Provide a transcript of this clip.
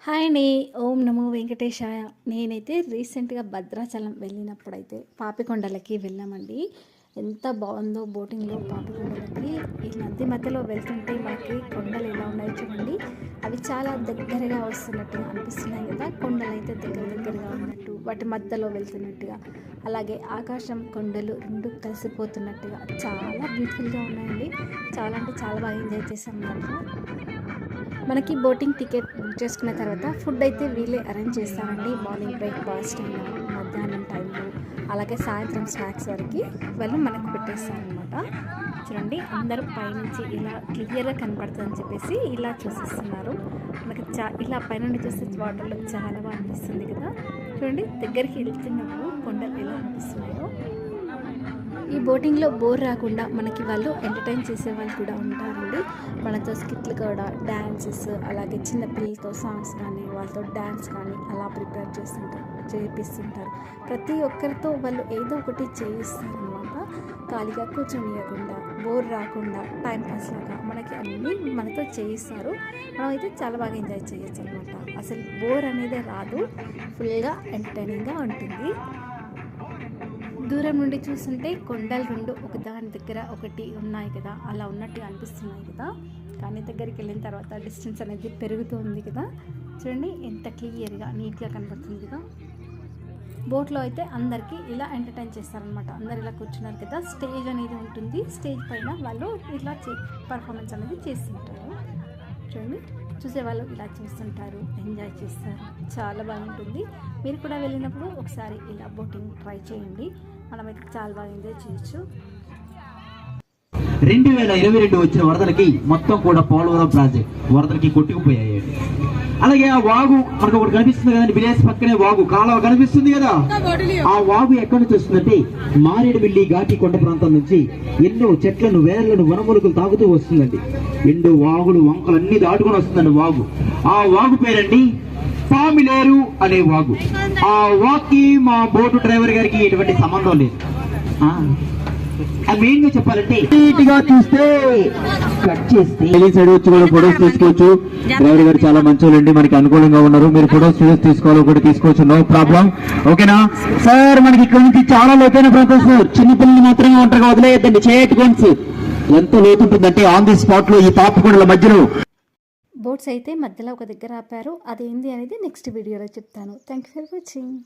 Hi అండి. ఓం నమో వెంకటేశాయ. నేనైతే రీసెంట్గా భద్రాచలం వెళ్ళినప్పుడైతే పాపికొండలకి వెళ్ళామండి. ఎంత బాగుందో బోటింగ్లో పాపికొండలకి. ఈ నది మధ్యలో వెళ్తుంటే మనకి కొండలు ఎలా ఉన్నాయో చూడండి. అవి చాలా దగ్గరగా వస్తున్నట్టుగా అనిపిస్తున్నాయి కదా. కొండలు అయితే దగ్గరగా ఉన్నట్టు, వాటి మధ్యలో వెళ్తున్నట్టుగా, అలాగే ఆకాశం కొండలు రెండు కలిసిపోతున్నట్టుగా చాలా బ్యూటిఫుల్గా ఉన్నాయండి. చాలా అంటే చాలా బాగా ఎంజాయ్ చేసాం దాంట్లో. మనకి బోటింగ్ టికెట్ బుక్ చేసుకున్న తర్వాత ఫుడ్ అయితే వీళ్ళే అరేంజ్ చేస్తారండి. మార్నింగ్ బ్రేక్ఫాస్ట్ అయినా, మధ్యాహ్నం టైంలో, అలాగే సాయంత్రం స్నాక్స్ వరకు వాళ్ళు మనకు పెట్టేస్తారనమాట. చూడండి, అందరూ పైనుంచి ఇలా క్లియర్గా కనపడుతుందని చెప్పేసి ఇలా చూసిస్తున్నారు. మనకి ఇలా పైనుండి చూస్తే వాటర్లో చాలా బాగా అనిపిస్తుంది కదా. చూడండి, దగ్గరికి వెళ్తున్నప్పుడు కొండలు ఎలా అనిపిస్తున్నాయో. ఈ బోటింగ్లో బోర్ రాకుండా మనకి వాళ్ళు ఎంటర్టైన్ చేసే వాళ్ళు కూడా ఉంటారండి. మనతో స్కిట్లు కూడా, డ్యాన్సెస్, అలాగే చిన్న పిల్లలతో సాంగ్స్ కానీ, వాళ్ళతో డ్యాన్స్ కానీ అలా ప్రిపేర్ చేపిస్తుంటారు. ప్రతి ఒక్కరితో వాళ్ళు ఏదో ఒకటి చేయిస్తారనమాట. ఖాళీగా కూర్చొనియకుండా, బోర్ రాకుండా, టైంపాస్ లాగా మనకి అన్నీ మనతో చేయిస్తారు. మనమైతే చాలా బాగా ఎంజాయ్ చేయొచ్చు అనమాట. అసలు బోర్ అనేది రాదు, ఫుల్గా ఎంటర్టైనింగ్గా ఉంటుంది. దూరం నుండి చూస్తుంటే కొండలు రెండు ఒకదాని దగ్గర ఒకటి ఉన్నాయి కదా, అలా ఉన్నట్టు అనిపిస్తున్నాయి కదా. కానీ దగ్గరికి వెళ్ళిన తర్వాత డిస్టెన్స్ అనేది పెరుగుతుంది కదా. చూడండి ఎంత క్లియర్గా, నీట్గా కనబడుతుంది కదా. బోట్లో అయితే అందరికీ ఇలా ఎంటర్టైన్ చేస్తారనమాట. అందరు ఇలా కూర్చున్నారు కదా. స్టేజ్ అనేది ఉంటుంది. స్టేజ్ పైన వాళ్ళు ఇలా పర్ఫార్మెన్స్ అనేది చేస్తుంటారు. చూడండి, చూసేవాళ్ళు ఇలా చూస్తుంటారు, ఎంజాయ్ చేస్తారు. చాలా బాగుంటుంది. మీరు కూడా వెళ్ళినప్పుడు ఒకసారి ఇలా బోటింగ్ ట్రై చేయండి. మనమైతే చాలా బాగా ఎంజాయ్ చేయొచ్చు. 2022 వచ్చిన వరదలకి మొత్తం కూడా పోలవరం ప్రాజెక్ట్ వరదలకి కొట్టుకుపోయాయి. అలాగే ఆ వాగు మనకు ఒకటి కనిపిస్తుంది కదండి, విలేజ్ పక్కనే వాగు కాలువ కనిపిస్తుంది కదా. ఆ వాగు ఎక్కడి నుంచి వస్తుందంటే మారేడుమిల్లి ఘాటి కొండ ప్రాంతం నుంచి ఎన్నో చెట్లను, వేర్లను, వనమూలికలు తాగుతూ వస్తుందండి. ఎండు వాగులు, వంకలు అన్ని దాటుకొని వస్తుందండి వాగు. ఆ వాగు పేరండి పామిలేరు అనే వాగు. ఆ వాక్కి మా బోటు డ్రైవర్ గారికి ఎటువంటి సంబంధం లేదు. మెయిన్ గా చెప్పాలంటే నీట్ గా చూస్తే, కట్ చేస్తే సైడ్ వచ్చి కూడా ఫొటోస్ తీసుకోవచ్చు. డ్రైవర్ గారు చాలా మంచోళ్ళండి, మనకి అనుకూలంగా ఉన్నారు. మీరు ఫొటోస్ తీసుకోవాలి కూడా తీసుకోవచ్చు, నో ప్రాబ్లం. ఓకేనా సార్? మనకి ఇక్కడ నుంచి చాలా లోతైన ప్రాంతం సార్. చిన్నపిల్లలు మాత్రమే ఒంటరిగా వదిలేయద్దండి, చేయట్టుకోండి. ఎంత లోతుంటుందంటే ఆన్ ది స్పాట్ లో ఈ పాపకొండల మధ్యలో బోట్స్ అయితే మధ్యలో ఒక దగ్గర ఆపారు. అదేంటి అనేది నెక్స్ట్ వీడియోలో చెప్తాను. Thank you for watching.